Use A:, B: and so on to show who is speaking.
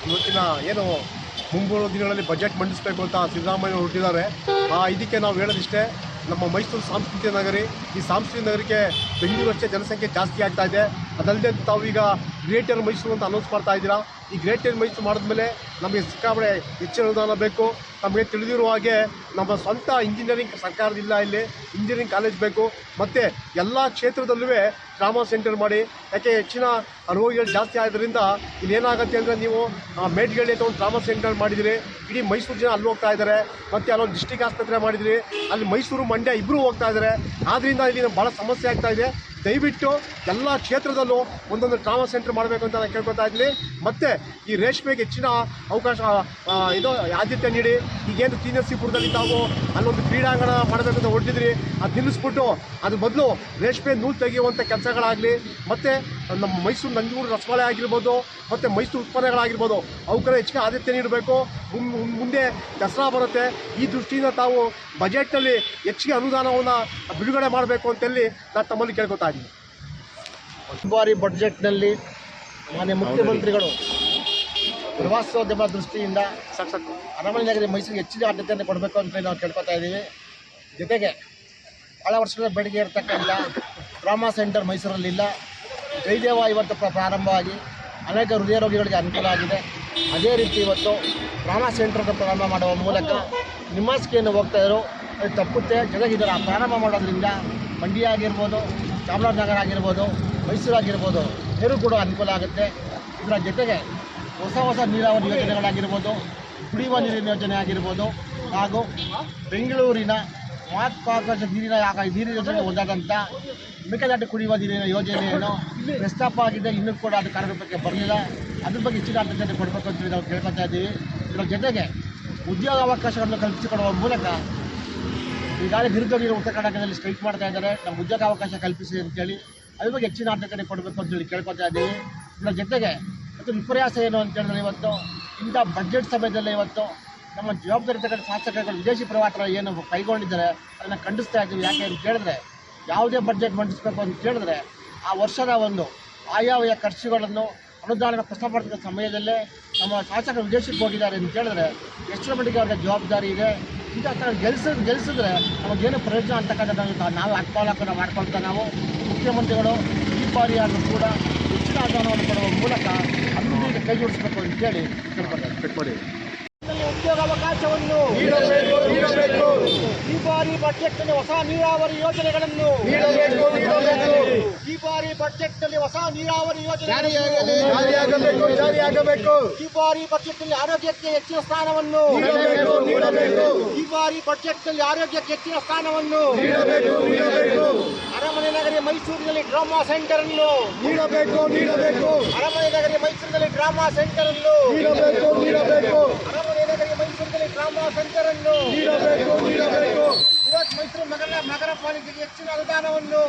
A: ಇವತ್ತಿನ ಏನು ಮುಂಬರುವ ದಿನಗಳಲ್ಲಿ ಬಜೆಟ್ ಮಂಡಿಸಬೇಕು ಅಂತ ಸಿದ್ದರಾಮಯ್ಯ ಹೊರಟಿದ್ದಾರೆ. ಇದಕ್ಕೆ ನಾವು ಹೇಳೋದಿಷ್ಟೇ, ನಮ್ಮ ಮೈಸೂರು ಸಾಂಸ್ಕೃತಿಕ ನಗರಿ, ಈ ಸಾಂಸ್ಕೃತಿಕ ನಗರಕ್ಕೆ ಬೆಂಗಳೂರು ಅಷ್ಟೇ ಜನಸಂಖ್ಯೆ ಜಾಸ್ತಿ ಆಗ್ತಾ ಇದೆ. ಅದಲ್ಲದೆ ತಾವೀಗ ಗ್ರೇಟರ್ ಮೈಸೂರು ಅಂತ ಅನೌನ್ಸ್ ಮಾಡ್ತಾ ಇದ್ದೀರಾ. ಈ ಗ್ರೇಟರ್ ಮೈಸೂರು ಮಾಡಿದ್ಮೇಲೆ ನಮಗೆ ಸಿಕ್ಕಾಪಟ್ಟೆ ಹೆಚ್ಚಿನ ಅನುದಾನ ಬೇಕು. ನಮಗೆ ತಿಳಿದಿರುವ ಹಾಗೆ ನಮ್ಮ ಸ್ವಂತ ಇಂಜಿನಿಯರಿಂಗ್ ಸರ್ಕಾರದಿಲ್ಲ, ಇಲ್ಲಿ ಇಂಜಿನಿಯರಿಂಗ್ ಕಾಲೇಜ್ ಬೇಕು. ಮತ್ತು ಎಲ್ಲ ಕ್ಷೇತ್ರದಲ್ಲೂ ಟ್ರಾಮಾ ಸೆಂಟರ್ ಮಾಡಿ, ಯಾಕೆ ಹೆಚ್ಚಿನ ರೋಗಿಗಳು ಜಾಸ್ತಿ ಆದ್ದರಿಂದ ಇಲ್ಲಿ ಏನಾಗುತ್ತೆ ಅಂದರೆ, ನೀವು ಮೇಡ್ಗಳ್ಳಿ ಅಂತ ಒಂದು ಟ್ರಾಮಾ ಸೆಂಟರ್ ಮಾಡಿದಿರಿ, ಇಡೀ ಮೈಸೂರು ಜನ ಅಲ್ಲಿ ಹೋಗ್ತಾ ಇದ್ದಾರೆ. ಮತ್ತು ಅಲ್ಲೊಂದು ಡಿಸ್ಟಿಕ್ ಆಸ್ಪತ್ರೆ ಮಾಡಿದಿರಿ, ಅಲ್ಲಿ ಮೈಸೂರು ಮಂಡ್ಯ ಇಬ್ಬರು ಹೋಗ್ತಾ ಇದ್ದಾರೆ. ಆದ್ದರಿಂದ ಇಲ್ಲಿ ಭಾಳ ಸಮಸ್ಯೆ ಆಗ್ತಾ ಇದೆ. ದಯವಿಟ್ಟು ಎಲ್ಲ ಕ್ಷೇತ್ರದಲ್ಲೂ ಒಂದೊಂದು ಟ್ರಾಮಾ ಸೆಂಟರ್ ಮಾಡಬೇಕು ಅಂತ ನಾನು ಕೇಳ್ಕೊತಾ ಇದ್ದೀನಿ. ಮತ್ತು ಈ ರೇಷ್ಮೆಗೆ ಹೆಚ್ಚಿನ ಅವಕಾಶ ಆದ್ಯತೆ ನೀಡಿ. ಈಗೇನು ತೀನಸಿಪುರದಲ್ಲಿ ತಾವು ಅಲ್ಲೊಂದು ಕ್ರೀಡಾಂಗಣ ಮಾಡಬೇಕು ಅಂತ ಹೊರಟಿದ್ರಿ, ಅದು ನಿಲ್ಲಿಸ್ಬಿಟ್ಟು ಅದ್ರ ಬದಲು ರೇಷ್ಮೆ ನೂಲು ತೆಗೆಯುವಂಥ ಕೆಲಸಗಳಾಗಲಿ, ಮತ್ತು ನಮ್ಮ ಮೈಸೂರು ನಂಜನಗೂಡು ರಸಬಾಳೆ ಆಗಿರ್ಬೋದು, ಮತ್ತು ಮೈಸೂರು ಉತ್ಪನ್ನಗಳಾಗಿರ್ಬೋದು, ಅವಕ್ಕೆಲ್ಲ ಹೆಚ್ಚಿನ ಆದ್ಯತೆ ನೀಡಬೇಕು. ಮುಂದೆ ದಸರಾ ಬರುತ್ತೆ, ಈ ದೃಷ್ಟಿಯಿಂದ ತಾವು ಬಜೆಟ್ನಲ್ಲಿ ಹೆಚ್ಚಿಗೆ ಅನುದಾನವನ್ನು ಬಿಡುಗಡೆ ಮಾಡಬೇಕು ಅಂತೇಳಿ ನಾನು ತಮ್ಮಲ್ಲಿ ಕೇಳ್ಕೊತಾ ಇದ್ದೀನಿ.
B: ಬಾರಿ ಬಡ್ಜೆಟ್ನಲ್ಲಿ ಮಾನ್ಯ ಮುಖ್ಯಮಂತ್ರಿಗಳು ಪ್ರವಾಸೋದ್ಯಮ ದೃಷ್ಟಿಯಿಂದ ಅರಮನೆ ನಗರಿ ಮೈಸೂರಿಗೆ ಹೆಚ್ಚಿನ ಆದ್ಯತೆಯನ್ನು ಕೊಡಬೇಕು ಅಂತ ನಾವು ಕೇಳ್ಕೊತಾ ಇದ್ದೀವಿ. ಜೊತೆಗೆ ಭಾಳ ವರ್ಷಗಳ ಬೇಡಿಕೆ ಇರತಕ್ಕಂಥ ಟ್ರಾಮಾ ಸೆಂಟರ್ ಮೈಸೂರಲ್ಲಿಲ್ಲ. ಜಯದೇವ ಇವತ್ತು ಪ್ರಾರಂಭವಾಗಿ ಅನೇಕ ಹೃದಯ ರೋಗಿಗಳಿಗೆ ಅನುಕೂಲ ಆಗಿದೆ. ಅದೇ ರೀತಿ ಇವತ್ತು ಟ್ರಾಮಾ ಸೆಂಟರ್ನ ಪ್ರಾರಂಭ ಮಾಡುವ ಮೂಲಕ ನಿಮ್ಮಾಸ್ಕೆಯನ್ನು ಹೋಗ್ತಾ ಇದ್ರು, ಅದು ತಪ್ಪುತ್ತೆ. ಜೊತೆಗೆ ಇದರ ಪ್ರಾರಂಭ ಮಾಡೋದ್ರಿಂದ ಮಂಡ್ಯ ಆಗಿರ್ಬೋದು, ಚಾಮರಾಜನಗರ ಆಗಿರ್ಬೋದು, ಮೈಸೂರು ಆಗಿರ್ಬೋದು, ನೀರು ಕೂಡ ಅನುಕೂಲ ಆಗುತ್ತೆ. ಇದರ ಜೊತೆಗೆ ಹೊಸ ನೀರಾವರಿ ಯೋಜನೆಗಳಾಗಿರ್ಬೋದು, ಕುಡಿಯುವ ನೀರಿನ ಯೋಜನೆ ಆಗಿರ್ಬೋದು, ಹಾಗೂ ಬೆಂಗಳೂರಿನ ಮಹತ್ವಾಕಾಂಕ್ಷೆ ನೀರಿನ ಯೋಜನೆ ಒಂದಾದಂಥ ಮೇಕೆದಾಟು ಕುಡಿಯುವ ನೀರಿನ ಯೋಜನೆಯನ್ನು ಪ್ರಸ್ತಾಪ ಆಗಿದೆ. ಇನ್ನೂ ಕೂಡ ಅದು ಕಾರ್ಯರೂಪಕ್ಕೆ ಬರಲಿಲ್ಲ. ಅದ್ರ ಬಗ್ಗೆ ಹೆಚ್ಚಿನ ಆದ್ಯತೆ ಕೊಡಬೇಕು ಅಂತೇಳಿ ನಾವು ಕೇಳ್ಕೊತಾ ಇದ್ದೀವಿ. ಇದರ ಜೊತೆಗೆ ಉದ್ಯೋಗಾವಕಾಶಗಳನ್ನು ಕಲ್ಪಿಸಿಕೊಡುವ ಮೂಲಕ ಈಗಾಗಲೇ ನಿರುದ್ಯೋಗಿಗಳು ಉತ್ತರ ಕರ್ನಾಟಕದಲ್ಲಿ ಸ್ಟ್ರೈಕ್ ಮಾಡ್ತಾ ಇದ್ದಾರೆ, ನಮ್ಮ ಉದ್ಯೋಗಾವಕಾಶ ಕಲ್ಪಿಸಿ ಅಂತೇಳಿ ಅದ್ರ ಬಗ್ಗೆ ಹೆಚ್ಚಿನ ಆದ್ಯತೆ ಕೊಡಬೇಕು ಅಂತೇಳಿ ಕೇಳ್ಕೊತಾ ಇದ್ದೀವಿ. ಇದರ ಜೊತೆಗೆ ಮತ್ತು ವಿಪರ್ಯಾಸ ಏನು ಅಂತ ಹೇಳಿದ್ರೆ, ಇವತ್ತು ಇಂಥ ಬಡ್ಜೆಟ್ ಸಮಯದಲ್ಲೇ ಇವತ್ತು ನಮ್ಮ ಜವಾಬ್ದಾರಿ ತಗೊಂಡು ಶಾಸಕರುಗಳು ವಿದೇಶಿ ಪ್ರವಾಸ ಏನು ಕೈಗೊಂಡಿದ್ದಾರೆ ಅದನ್ನು ಖಂಡಿಸ್ತಾ ಇದ್ದೀವಿ. ಯಾಕೆ ಅಂತ ಕೇಳಿದ್ರೆ, ಯಾವುದೇ ಬಡ್ಜೆಟ್ ಮಂಡಿಸಬೇಕು ಅಂತ ಕೇಳಿದ್ರೆ ಆ ವರ್ಷದ ಒಂದು ಆಯಾಯ ಖರ್ಚುಗಳನ್ನು ಅನುದಾನ ಪ್ರಸ್ತಾಪ ಮಾಡ್ತಿದ್ದ ಸಮಯದಲ್ಲೇ ನಮ್ಮ ಶಾಸಕರು ವಿದೇಶಕ್ಕೆ ಹೋಗಿದ್ದಾರೆ ಅಂತ ಕೇಳಿದ್ರೆ ಎಷ್ಟರ ಮಟ್ಟಿಗೆ ಅವ್ರಿಗೆ ಜವಾಬ್ದಾರಿ ಇದೆ. ಇಂಥ ಗೆಲ್ಲಿಸಿದ್ರೆ ನಮಗೇನು ಪ್ರಯೋಜನ ಅಂತಕ್ಕಂಥ ನಾವು ಅರ್ಥಮಾಲಕನ ಮಾಡ್ಕೊಳ್ತಾ ನಾವು ಮುಖ್ಯಮಂತ್ರಿಗಳು ಈ ಬಾರಿಯಾದರೂ ಕೂಡ ಹೆಚ್ಚಿನ ಅನುದಾನವನ್ನು ಕೊಡುವ ಮೂಲಕ ಅಭಿವೃದ್ಧಿಗೆ ಕೈ ಜೋಡಿಸಬೇಕು ಅಂತೇಳಿ ಕೇಳ್ಕೊಳ್ತಾರೆ. ಉದ್ಯೋಗಾವಕಾಶವನ್ನು ನೀಡಬೇಕು. ಈ ಬಾರಿ ಬಜೆಟ್ನಲ್ಲಿ ಹೊಸ ನೀರಾವರಿ ಯೋಜನೆಗಳನ್ನು ನೀಡಬೇಕು. ಈ ಬಾರಿ ಬಜೆಟ್ನಲ್ಲಿ ಹೊಸ ನೀರಾವರಿ ಯೋಜನೆ ಜಾರಿಯಾಗಬೇಕು. ಈ ಬಾರಿ ಬಜೆಟ್ನಲ್ಲಿ ಆರೋಗ್ಯಕ್ಕೆ ಹೆಚ್ಚಿನ ಸ್ಥಾನವನ್ನು ನೀಡಬೇಕು. ಈ ಬಾರಿ ಬಜೆಟ್ನಲ್ಲಿ ಆರೋಗ್ಯಕ್ಕೆ ಹೆಚ್ಚಿನ ಸ್ಥಾನವನ್ನು ನೀಡಬೇಕು. ಅರಮನೆ ನಗರಿ ಮೈಸೂರಿನಲ್ಲಿ ಡ್ರಾಮಾ ಸೆಂಟರ್ ಅನ್ನು ನೀಡಬೇಕು. ಅರಮನೆ ನಗರಿ ಮೈಸೂರಿನಲ್ಲಿ ಡ್ರಾಮಾ ಸೆಂಟರ್ ಅನ್ನು ನೀಡಬೇಕು. ಅರಮನೆ ನಗರಿ ಮೈಸೂರಿನಲ್ಲಿ ಡ್ರಾಮಾ ಸೆಂಟರ್ ಅನ್ನು ನೀಡಬೇಕು. ಮೈಸೂರು ನಗರ ಪಾಲಿಕೆಗೆ ಹೆಚ್ಚಿನ ಅನುದಾನವನ್ನು